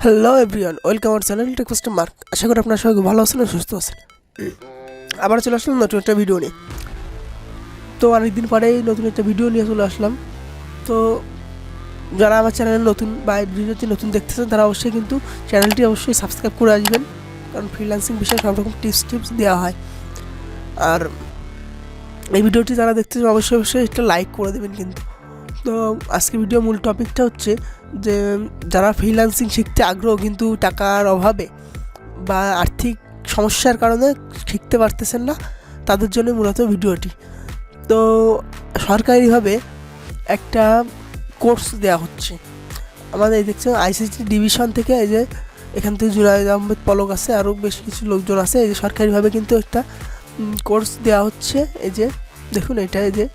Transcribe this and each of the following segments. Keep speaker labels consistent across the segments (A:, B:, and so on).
A: Hello everyone, welcome our channel tech first mark. আশা করি আপনারা সবাই ভালো আছেন ও সুস্থ আছেন। আবার চলে আসলাম নতুন একটা ভিডিও নিয়ে। তো অনেকদিন পরেই নতুন একটা ভিডিও নিয়ে চলে আসলাম। তো যারা আমার চ্যানেলে নতুন বা ভিডিওটি নতুন দেখতেছেন তারা অবশ্যই কিন্তু চ্যানেলটি অবশ্যই সাবস্ক্রাইব করে আসবেন, কারণ ফ্রিল্যান্সিং বিষয়ে সব রকম টিপস দেওয়া হয়। আর এই ভিডিওটি যারা দেখতেছেন অবশ্যই একটা লাইক করে দেবেন কিন্তু। তো আজকে ভিডিও মূল টপিকটা হচ্ছে যে যারা ফ্রিল্যান্সিং শিখতে আগ্রহ কিন্তু টাকার অভাবে বা আর্থিক সমস্যার কারণে শিখতে পারতেছেন না, তাদের জন্য মূলত ভিডিওটি। তো সরকারিভাবে একটা কোর্স দেওয়া হচ্ছে আমাদের, এই দেখছেন আইসিটি ডিভিশন থেকে, এই যে এখান থেকে জুনায়েদ আহমেদ পলক আছে, আরও বেশ কিছু লোকজন আছে। এই যে সরকারিভাবে কিন্তু একটা কোর্স দেওয়া হচ্ছে, এই যে দেখুন এটা, এই যে।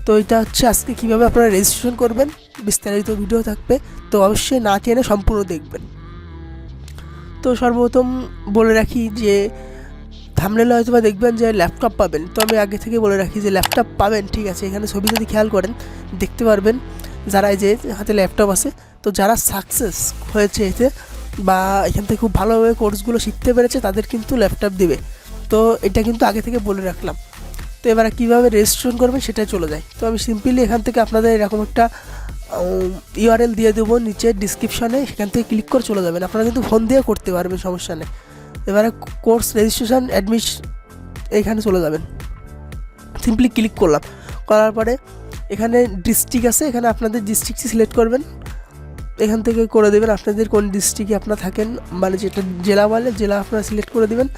A: তো এটা হচ্ছে আজকে কীভাবে আপনারা রেজিস্ট্রেশন করবেন, বিস্তারিত ভিডিও থাকবে, তো অবশ্যই না টেনে সম্পূর্ণ দেখবেন। তো সর্বপ্রথম বলে রাখি যে থাম্বনেলে হয়তো বা দেখবেন যে ল্যাপটপ পাবেন, তো আমি আগে থেকে বলে রাখি যে ল্যাপটপ পাবেন, ঠিক আছে। এখানে ছবি যদি খেয়াল করেন দেখতে পারবেন যারা এই যে হাতে ল্যাপটপ আছে, তো যারা সাকসেস হয়েছে এতে বা এখান থেকে খুব ভালোভাবে কোর্সগুলো শিখতে পেরেছে তাদের কিন্তু ল্যাপটপ দেবে। তো এটা কিন্তু আগে থেকে বলে রাখলাম। তো এবার কীভাবে রেজিস্ট্রেশন করবেন সেটাই চলে যায়। তো আমি সিম্পলি এখান থেকে আপনাদের এরকম একটা ইউআরএল দিয়ে দেবো নিচে ডিসক্রিপশানে, সেখান থেকে ক্লিক করে চলে যাবেন। আপনারা কিন্তু ফোন দিয়ে করতে পারবেন, সমস্যা নেই। এবারে কোর্স রেজিস্ট্রেশন এইখানে চলে যাবেন, সিম্পলি ক্লিক করলাম। করার পরে এখানে ডিস্ট্রিক্ট আছে, এখানে আপনাদের ডিস্ট্রিক্টটি সিলেক্ট করবেন, এখান থেকে করে দেবেন আপনাদের কোন ডিস্ট্রিক্টে আপনারা থাকেন, মানে যেটা জেলা বলে জেলা আপনারা সিলেক্ট করে দেবেন।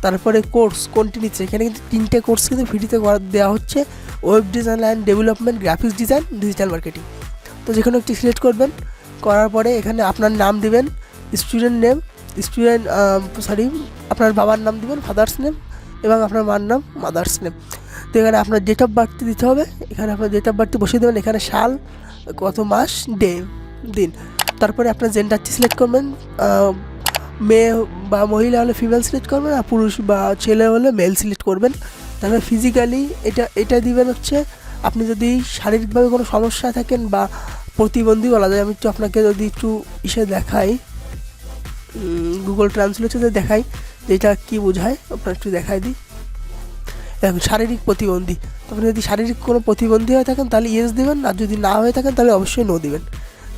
A: তারপরে কোর্স কোনটি নিচ্ছে, এখানে কিন্তু 3টে কোর্স কিন্তু ফ্রিতে দেওয়া হচ্ছে: web design and development, graphics design, digital marketing. তো যে কোনো একটি সিলেক্ট করবেন। করার পরে এখানে আপনার নাম দিবেন, স্টুডেন্ট নেম, আপনার বাবার নাম দিবেন, ফাদার্স নেম, এবং আপনার মার নাম, মাদার্স নেম। তো এখানে আপনার ডেট অফ বার্থ দিতে হবে, এখানে আপনার ডেট অফ বার্থ বসিয়ে দেবেন, এখানে সাল, কত মাস, দিন। তারপরে আপনার জেন্ডারটি সিলেক্ট করবেন, মেয়ে বা মহিলা হলে ফিমেল সিলেক্ট করবেন, আর পুরুষ বা ছেলে হলে মেল সিলেক্ট করবেন। তারপরে ফিজিক্যালি এটা দিবেন হচ্ছে আপনি যদি শারীরিকভাবে কোনো সমস্যা থাকেন বা প্রতিবন্ধী বলা যায়। আমি একটু আপনাকে যদি একটু দেখাই, গুগল ট্রান্সলেটে দেখাই যে এটা কী বোঝায়, আপনার একটু দেখাই দিই। দেখুন, শারীরিক প্রতিবন্ধী। আপনি যদি শারীরিক কোনো প্রতিবন্ধী হয়ে থাকেন তাহলে ইয়েস দেবেন, আর যদি না হয়ে থাকেন তাহলে অবশ্যই নো দেবেন।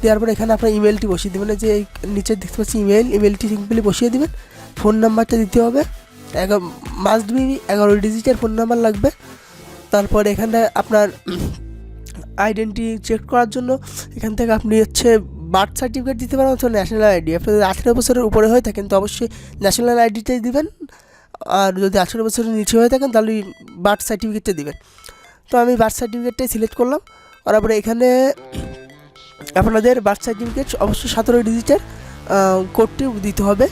A: দেওয়ার পরে এখানে আপনার ইমেলটি বসিয়ে দেবেন, যে নিচে দেখতে পাচ্ছি ইমেলটি সিম্পলি বসিয়ে দেবেন। ফোন নাম্বারটা দিতে হবে, মাস্ট বি 11 ডিজিটের ফোন নাম্বার লাগবে। তারপরে এখানে আপনার আইডেন্টি চেক করার জন্য এখান থেকে আপনি হচ্ছে বার্থ সার্টিফিকেট দিতে পারেন অথবা ন্যাশনাল আইডি। আপনি যদি 18 বছরের উপরে হয়ে থাকেন তো অবশ্যই ন্যাশনাল আইডিটাই দিবেন, আর যদি 18 বছরের নিচে হয়ে থাকেন তাহলে বার্থ সার্টিফিকেটটা দিবেন। তো আমি বার্থ সার্টিফিকেটটাই সিলেক্ট করলাম। তারপরে এখানে আপনাদের বার্থ সার্টিফিকেট অবশ্যই 17 ডিজিটের কোডটি দিতে হবে,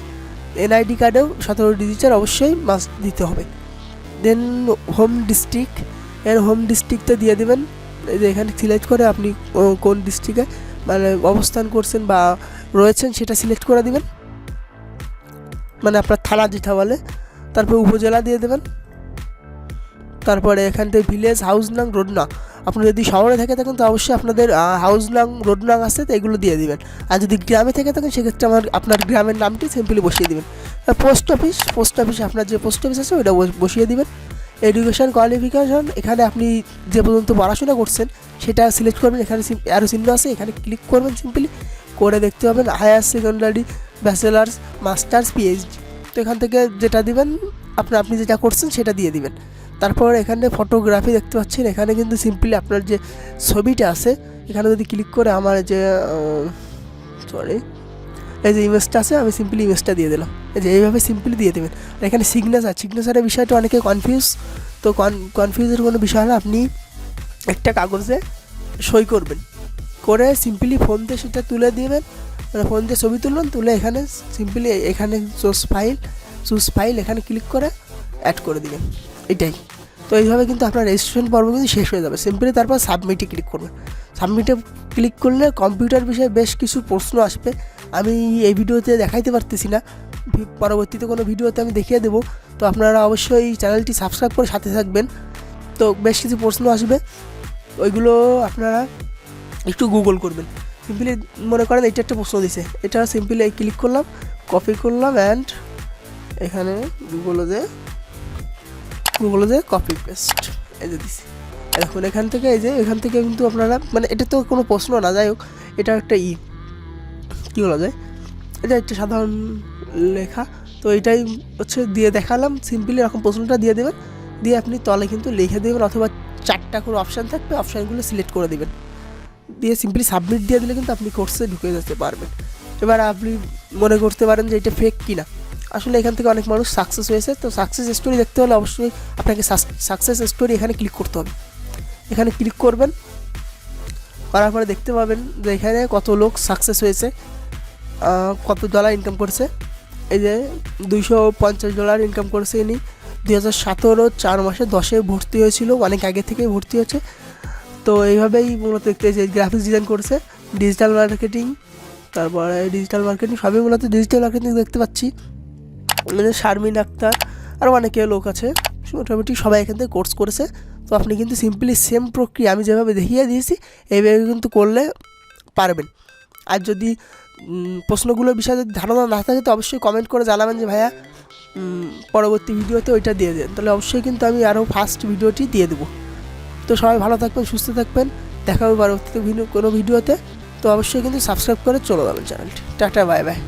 A: এনআইডি কার্ডেও 17 ডিজিটের অবশ্যই মাস্ট দিতে হবে। দেন হোম ডিস্ট্রিক্টটা দিয়ে দেবেন, এই যে এখানে সিলেক্ট করে আপনি কোন ডিস্ট্রিক্টে মানে অবস্থান করছেন বা রয়েছেন সেটা সিলেক্ট করে দিবেন, মানে আপনার থানা যেটা বলে। তারপরে উপজেলা দিয়ে দেবেন। তারপরে এখান থেকে ভিলেজ, হাউস নাং, রোড নাং। আপনি যদি শহরে থেকে থাকেন তো অবশ্যই আপনাদের হাউস নাং, রোড নাং আছে, তো এগুলো দিয়ে দিবেন। আর যদি গ্রামে থেকে থাকেন সেক্ষেত্রে আপনার গ্রামের নামটি সিম্পলি বসিয়ে দিবেন। পোস্ট অফিস আপনার যে পোস্ট অফিস আছে ওটা বসিয়ে দিবেন। এডুকেশন কোয়ালিফিকেশন, এখানে আপনি যে পর্যন্ত পড়াশোনা করছেন সেটা সিলেক্ট করবেন, এখানে অ্যারো চিহ্ন আছে, এখানে ক্লিক করবেন সিম্পলি করে দেখতে পাবেন higher secondary, bachelors, masters, PhD. তো এখান থেকে যেটা দিবেন আপনি যেটা করছেন সেটা দিয়ে দিবেন। তারপর এখানে ফটোগ্রাফি দেখতে পাচ্ছেন, এখানে কিন্তু সিম্পলি আপনার যে ছবিটা আছে এখানে যদি ক্লিক করে আমার যে এই যে ইমেজটা আছে আমি সিম্পলি ইমেজটা দিয়ে দিলাম, এই যে এইভাবে সিম্পলি দিয়ে দেবেন। আর এখানে সিগনেচারের বিষয়টা অনেকে কনফিউজ, তো কনফিউজের কোনো বিষয় না। আপনি একটা কাগজে সই করবেন, করে সিম্পলি ফোন দিয়ে সেটা তুলে দিবেন, মানে ফোন দিয়ে ছবি তুলবেন, তুলে এখানে সিম্পলি এখানে চুজ ফাইল এখানে ক্লিক করে অ্যাড করে দিবেন, এটাই। তো এইভাবে কিন্তু আপনার রেজিস্ট্রেশন পর্ব কিন্তু শেষ হয়ে যাবে। সিম্পলি তারপর সাবমিটে ক্লিক করবেন। সাবমিটে ক্লিক করলে কম্পিউটার বিষয়ে বেশ কিছু প্রশ্ন আসবে, আমি এই ভিডিওতে দেখাইতে পারতেছি না, পরবর্তীতে কোনো ভিডিওতে আমি দেখিয়ে দেবো। তো আপনারা অবশ্যই চ্যানেলটি সাবস্ক্রাইব করে সাথে থাকবেন। তো বেশ কিছু প্রশ্ন আসবে, ওইগুলো আপনারা একটু গুগল করবেন। সিম্পলি মনে করেন এইটা একটা প্রশ্ন দিছে, এটা সিম্পলি ক্লিক করলাম, কপি করলাম অ্যান্ড এখানে গুগলে যে কপি পেস্ট এই যে দিছি। এখন এখান থেকে এখান থেকে কিন্তু আপনারা মানে এটা তো কোনো প্রশ্ন না, যাই হোক এটা একটা কী বলা যায়, এটা একটা সাধারণ লেখা। তো এটাই হচ্ছে দিয়ে দেখালাম, সিম্পলি এরকম প্রশ্নটা দিয়ে দেবেন, দিয়ে আপনি তলে কিন্তু লিখে দেবেন, অথবা 4টা করে অপশান থাকবে, অপশানগুলো সিলেক্ট করে দেবেন, দিয়ে সিম্পলি সাবমিট দিয়ে দিলে কিন্তু আপনি কোর্সে ঢুকে যেতে পারবেন। এবার আপনি মনে করতে পারেন যে এটা ফেক কিনা, আসলে এখান থেকে অনেক মানুষ সাকসেস হয়েছে। তো সাকসেস স্টোরি দেখতে হলে অবশ্যই আপনাকে সাকসেস স্টোরি এখানে ক্লিক করতে হবে। এখানে ক্লিক করবেন, করার পরে দেখতে পাবেন যে এখানে কত লোক সাকসেস হয়েছে, কত ডলার ইনকাম করছে। এই যে $250 ইনকাম করেছে ইনি 2017 4 মাসে 10-এ ভর্তি হয়েছিল, অনেক আগে থেকেই ভর্তি হয়েছে। তো এইভাবেই মূলত দেখতে যে গ্রাফিক্স ডিজাইন করছে, ডিজিটাল মার্কেটিং, তারপরে ডিজিটাল মার্কেটিং সবই মূলত ডিজিটাল মার্কেটিং দেখতে পাচ্ছি। মানে শারমিন আক্তার আরও অনেকে লোক আছে, মোটামুটি সবাই এখান থেকে কোর্স করেছে। তো আপনি কিন্তু সিম্পলি সেম প্রক্রিয়া আমি যেভাবে দেখিয়ে দিয়েছি এইভাবে কিন্তু করলে পারবেন। আর যদি প্রশ্নগুলোর বিষয়ে যদি ধারণা না থাকে তো অবশ্যই কমেন্ট করে জানাবেন যে ভাইয়া পরবর্তী ভিডিওতে ওইটা দিয়ে দেন, তাহলে অবশ্যই কিন্তু আমি আরও ফার্স্ট ভিডিওটি দিয়ে দেবো। তো সবাই ভালো থাকবেন, সুস্থ থাকবেন, দেখা হবে পরবর্তীতে কোনো ভিডিওতে। তো অবশ্যই কিন্তু সাবস্ক্রাইব করে চলে যাবেন চ্যানেলটি। Tata, bye bye.